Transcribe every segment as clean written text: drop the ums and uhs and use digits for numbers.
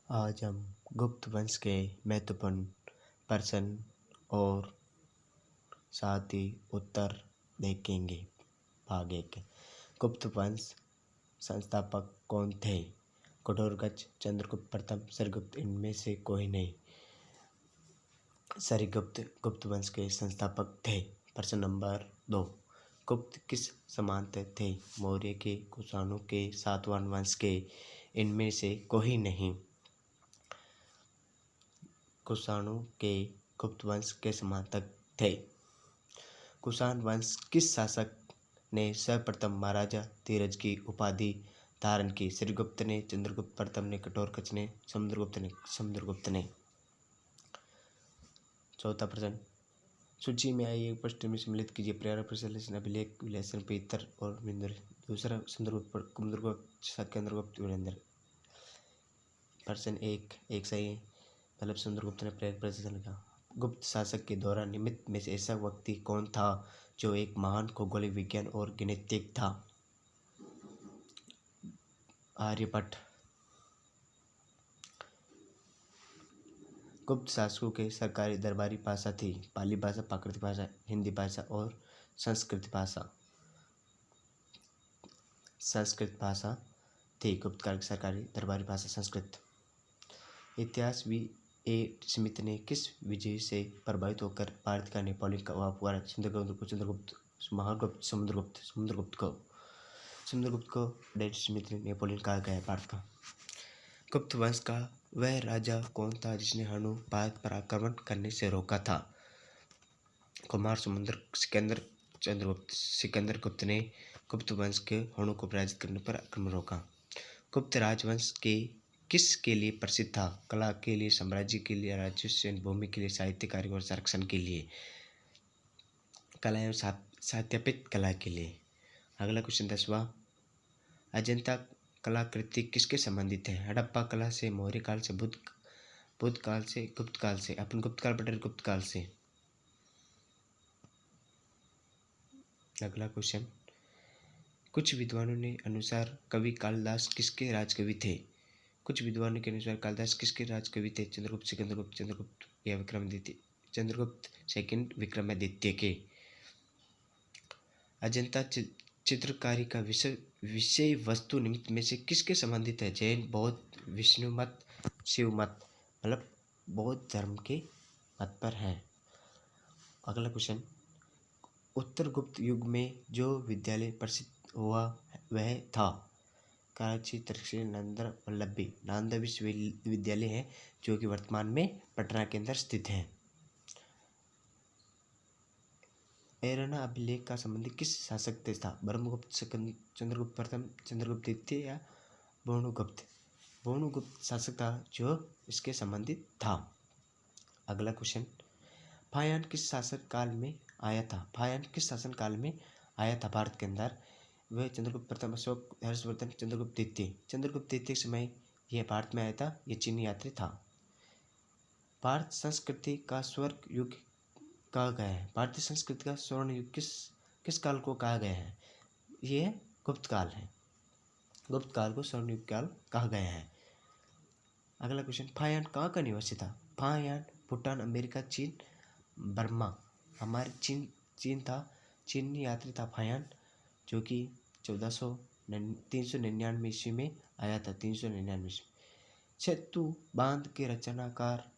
आज हम गुप्त वंश के महत्वपूर्ण प्रश्न और साथ ही उत्तर देखेंगे। भाग 1। गुप्त वंश संस्थापक कौन थे? कठोरगच, चंद्रगुप्त प्रथम, श्रीगुप्त, इनमें से कोई नहीं। श्रीगुप्त गुप्त वंश के संस्थापक थे। प्रश्न नंबर 2। गुप्त किस समांतर थे? मौर्य के, कुषाणों के, सातवाहन वंश के, इनमें से कोई नहीं। कुषाणों के गुप्त वंश के समांतर थे। कुषाण वंश किस शासक ने सर्वप्रथम महाराजा धीरज की उपाधि धारण की? श्रीगुप्त ने, चंद्रगुप्त प्रथम ने, कठोरगच ने, समुद्रगुप्त ने। चौथा प्रश्न, सूची में आई एक प्रश्न में सम्मिलित कीजिए। पर्यावरण विश्लेषण, अभिलेख विश्लेषण, पीतर और मिंदर। दूसरा, समुद्रगुप्त, कुमुद्रगुप्त, केंद्रगुप्त, वीरेंद्र। प्रश्न एक सही है, मतलब समुद्रगुप्त ने पर्यावरण विश्लेषण लिखा। गुप्त शासक के दौरान निमित्त में से ऐसा व्यक्ति कौन था जो एक महान खगोलीय विज्ञान और गणितज्ञ था? आर्यभट्ट। गुप्त शासकों के सरकारी दरबारी भाषा थी पाली भाषा, प्राकृत भाषा, हिंदी भाषा और संस्कृत भाषा। संस्कृत भाषा थी गुप्त काल की सरकारी दरबारी भाषा, संस्कृत। इतिहासविद ए स्मिथ ने किस विजय से प्रभावित होकर भारत का नेपोलियन का हुआ? समुद्रगुप्त को डेड स्मिथ ने नेपोलियन कहा गया है भारत का। गुप्त वंश का वह राजा कौन था जिसने हनु भारत पर आक्रमण करने से रोका था? कुमार, सिकंदर गुप्त ने गुप्त वंश के हनु को पराजित करने पर आक्रमण रोका। गुप्त राजवंश के किस के लिए प्रसिद्ध था? कला के लिए, साम्राज्य के लिए, राजस्व भूमि के लिए, साहित्य कार्य और संरक्षण के लिए। कला एवं साहित्यापित कला के लिए। अगला क्वेश्चन 10वां, अजंता कलाकृति किसके संबंधित है? हड़प्पा कला से, मौर्य काल से, बुद्ध काल से, गुप्त काल से। अपन गुप्त काल पढ़े, गुप्त काल से। अगला क्वेश्चन, कुछ विद्वानों ने अनुसार कवि कालिदास किसके राजकवि थे? कुछ विद्वानों के अनुसार कालिदास किसके राजकवि थे? चंद्रगुप्त, चंद्रगुप्त या विक्रमादित्य? चंद्रगुप्त सेकंड विक्रमादित्य के। अजंता चित्रकारी का विषय वस्तु निमित्त में से किसके संबंधित है? जैन, बौद्ध, विष्णु मत, शिव मत, मतलब बौद्ध धर्म के मत पर है। अगला क्वेश्चन, उत्तर गुप्त युग में जो विद्यालय प्रसिद्ध हुआ वह था? कराची, तक्षशिला, नालंदा, वल्लभी। नालंदा विश्वविद्यालय है जो कि वर्तमान में पटना के अंदर स्थित है। ऐराना अभिलेख का संबंधी किस शासक से था? ब्रह्मगुप्त, चंद्रगुप्त प्रथम, चंद्रगुप्त द्वितीय या भौणुगुप्त? भौणुगुप्त शासक था जो इसके संबंधित था। अगला क्वेश्चन, फायान किस शासक काल में आया था? फायान किस शासन काल में आया था भारत के अंदर? वह चंद्रगुप्त प्रथम, अशोक, हर्षवर्धन, चंद्रगुप्त द्वितीय। चंद्रगुप्त द्वितीय समय यह भारत में आया था। यह चीनी यात्री था। भारत संस्कृति का स्वर्ग युग कहा गया है? भारतीय संस्कृति का स्वर्ण युग किस काल को कहा गया है? यह गुप्त काल है। गुप्त काल को स्वर्ण युग काल कहा गया है। अगला क्वेश्चन, फायान कहाँ का निवासी था? फायान भूटान, अमेरिका, चीन, बर्मा। हमारे चीन था। चीनी यात्री था फायान, जो कि 399 ईस्वी में आया था। 399 ईस्वी। सेतु बांध के रचनाकार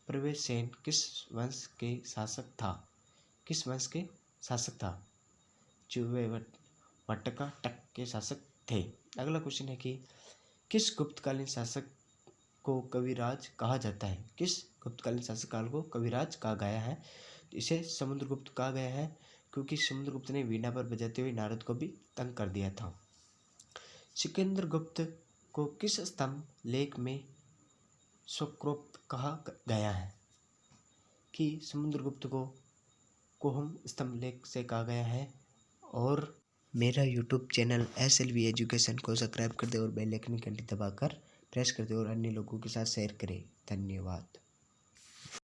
प्रवेश सेन किस वंश के शासक था? किस वंश के शासक था? वटका टक के शासक थे। अगला क्वेश्चन है कि किस गुप्तकालीन शासक को कविराज कहा जाता है? किस गुप्तकालीन शासक काल को कविराज कहा गया है? इसे समुद्रगुप्त कहा गया है क्योंकि समुद्रगुप्त ने वीणा पर बजाते हुए नारद को भी तंग कर दिया था। सिकंदर गुप्त को किस स्तंभ लेख में शोकोप कहा गया है? कि समुद्रगुप्त को हम स्तंभ लेख से कहा गया है। और मेरा यूट्यूब चैनल SLV एजुकेशन को सब्सक्राइब कर दे और बेल आइकन घंटी दबाकर प्रेस कर दे और अन्य लोगों के साथ शेयर करें। धन्यवाद।